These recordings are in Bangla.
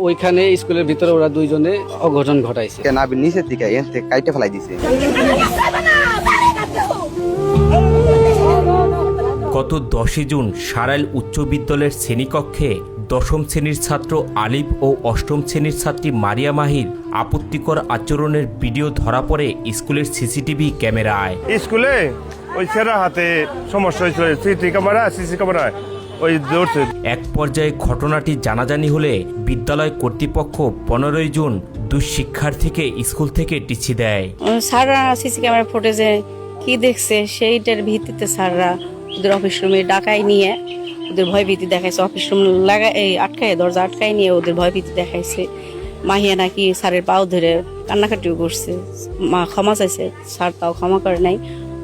ওইখানে স্কুলের ভিতরে ওরা দুইজনে অঘটন ঘটাইছে। নাবির নিচের দিকে কাইটে ফেলাই দিছে। গত 10 জুন সারাইল উচ্চ বিদ্যালয়ের শ্রেণীকক্ষে দশম শ্রেণীর ছাত্র আলিফ ও অষ্টম শ্রেণীর ছাত্রী মারিয়া মাহির আপত্তিকর আচরণের ভিডিও ধরা পড়ে স্কুলের সিসিটিভি ক্যামেরায়। স্কুলে ওই ছেঁড়া হাতে সমস্যা হয়েছিল, সিসি ক্যামেরায় ওই ধরছে। এক পর্যায়ে ঘটনাটি জানাজানি হলে বিদ্যালয় কর্তৃপক্ষ 15 জুন দুই শিক্ষার্থীকে স্কুল থেকে টিসি দেয়। স্যাররা সিসি ক্যামেরা ফুটেজে কি দেখছে সেইটার ভিত্তিতে স্যাররা ওদের অফিস রুমে ডাকায় নিয়ে ওদের ভয়ভীতি দেখাইছে। অফিস রুম আটকায় দরজা আটকায় নিয়ে ওদের ভয়ভীতি দেখাইছে। মাহিয়া নাকি স্যারের পাও ধরে কান্নাকাটিও করছে, মা ক্ষমা চাইছে, স্যার তাও ক্ষমা করে নাই।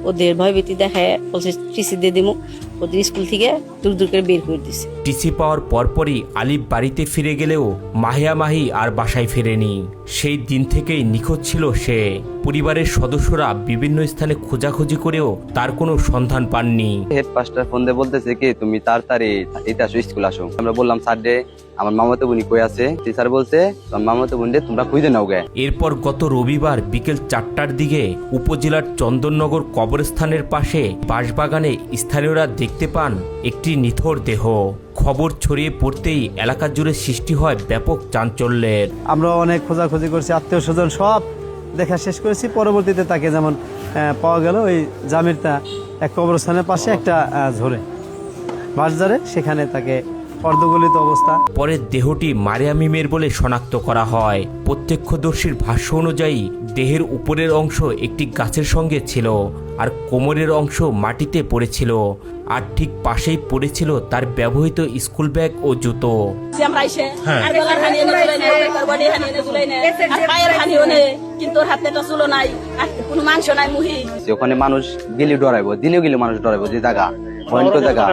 ওদের ভয়ভীতি দেখায় বলছে টিসি দিয়ে দিমু, ওদের স্কুল থেকে দূর দূর করে বের করে দিছে। টিসি পাওয়ার পরপরই আলিফ বাড়িতে ফিরে গেলেও মাহিয়া মাহি আর বাসায় ফেরেনি। সেই দিন থেকেই নিখোঁজ ছিল সে। পরিবারের সদস্যরা বিভিন্ন স্থানে খোঁজাখুঁজি করেও তার কোনো সন্ধান পাননি। হেডমাস্টার ফোন দিয়ে বলতেছে কি তুমি তাড়াতাড়ি এতে আসো, স্কুল আসো। আমরা বললাম স্যার রে আমার মামাতো বোনি কই আছে? স্যার বলছে তোমার মামাতো বোন তোমরা খুঁজে নাও গে। এরপর গত রবিবার বিকেল 4টার দিকে উপজেলার চন্দননগর কবরস্থানের পাশে বাঁশবাগানে স্থানীয়রা দেখতে পান একটি নিথর দেহ। খবর ছড়িয়ে পড়তেই এলাকা জুড়ে সৃষ্টি হয় ব্যাপক চাঞ্চল্যের। আমরা অনেক খোঁজাখুঁজি করছি, আত্মীয় স্বজন সব দেখা শেষ করেছি। পরবর্তীতে তাকে যেমন পাওয়া গেল ওই জামিরতা এক কবরস্থানের পাশে একটা ঝরে বাঁশঝাড়ে, সেখানে তাকে অর্ধগলিত অবস্থা। পরে দেহটি মারিয়া মিমের বলে শনাক্ত করা হয়। প্রত্যক্ষদর্শীর ভাষ্য অনুযায়ী দেহের উপরের অংশ একটি গাছের সঙ্গে ছিল আর কোমরের অংশ মাটিতে পড়েছিল, আর ঠিক পাশেই পড়েছিল তার ব্যবহৃত স্কুল ব্যাগ ও জুতো। ওখানে মানুষ গেলে ডরাইবো, দিলেও গেলে মানুষ ডরাইবো, যে জায়গা ভয়ঙ্কর জায়গা।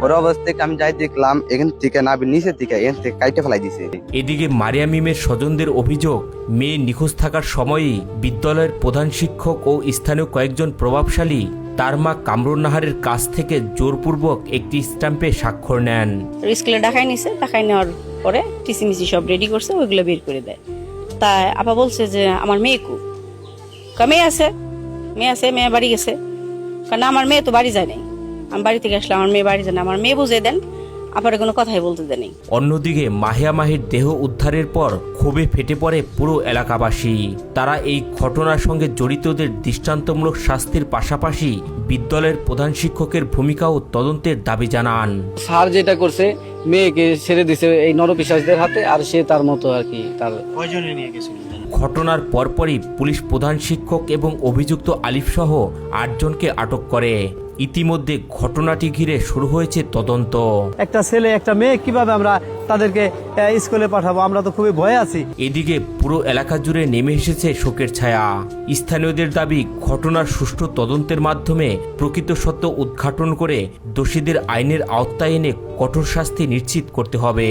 ওর অবস্থায় আমি যাই দেখলাম এখান থেকে নাবির নিচের দিকে কাইটে ফেলাই দিছে। এদিকে মারিয়া মিমের স্বজনদের অভিযোগ, মেয়ে নিখোঁজ থাকার সময়ই বিদ্যালয়ের প্রধান শিক্ষক ও স্থানীয় কয়েকজন প্রভাবশালী তার মা কামরুন নাহারের কাছ থেকে জোরপূর্বক একটি স্ট্যাম্পে স্বাক্ষর নেন। স্কুলে ডাকায় নিছে, ডাকায় নেওয়ার পরে টিসি মিসি সব রেডি করছে, ওইগুলো বের করে দেয়। তা আপা বলছে যে আমার মেয়ে মেয়ে আছে, মেয়ে বাড়ি গেছে। কারণ আমার মেয়ে তো বাড়ি যায় নাই, আমি বাড়ি থেকে আসলে আমার মেয়ে বাড়ি যায় না, আমার মেয়ে বুঝে দেন, আপনারা কোনো কথাই বলতে দেননি। অন্যদিকে মাহিয়া মাহির দেহ উদ্ধারের পর ক্ষোভে ফেটে পড়ে পুরো এলাকাবাসী। তারা এই ঘটনার সঙ্গে জড়িতদের দৃষ্টান্তমূলক শাস্তির পাশাপাশি বিদ্যালয়ের প্রধান শিক্ষকের ভূমিকাও তদন্তের দাবি জানান। স্যার যেটা করছে মেয়েকে ছেড়ে দিছে এই নরপিশাচদের হাতে, আর সে তার মতো আর কি তার কয়জনে নিয়ে গেছিল। ঘটনার পরপরই পুলিশ প্রধান শিক্ষক এবং অভিযুক্ত আলিফ সহ 8 জনকে আটক করে। ইতিমধ্যে ঘটনাটি ঘিরে শুরু হয়েছে তদন্ত। একটা ছেলে একটা মেয়ে কিভাবে আমরা তাদেরকে স্কুলে পাঠাবো, আমরা তো খুবই ভয়ে আছি। এদিকে পুরো এলাকা জুড়ে নেমে এসেছে শোকের ছায়া। স্থানীয়দের দাবি ঘটনার সুষ্ঠু তদন্তের মাধ্যমে প্রকৃত সত্য উদ্ঘাটন করে দোষীদের আইনের আওতায় এনে কঠোর শাস্তি নিশ্চিত করতে হবে।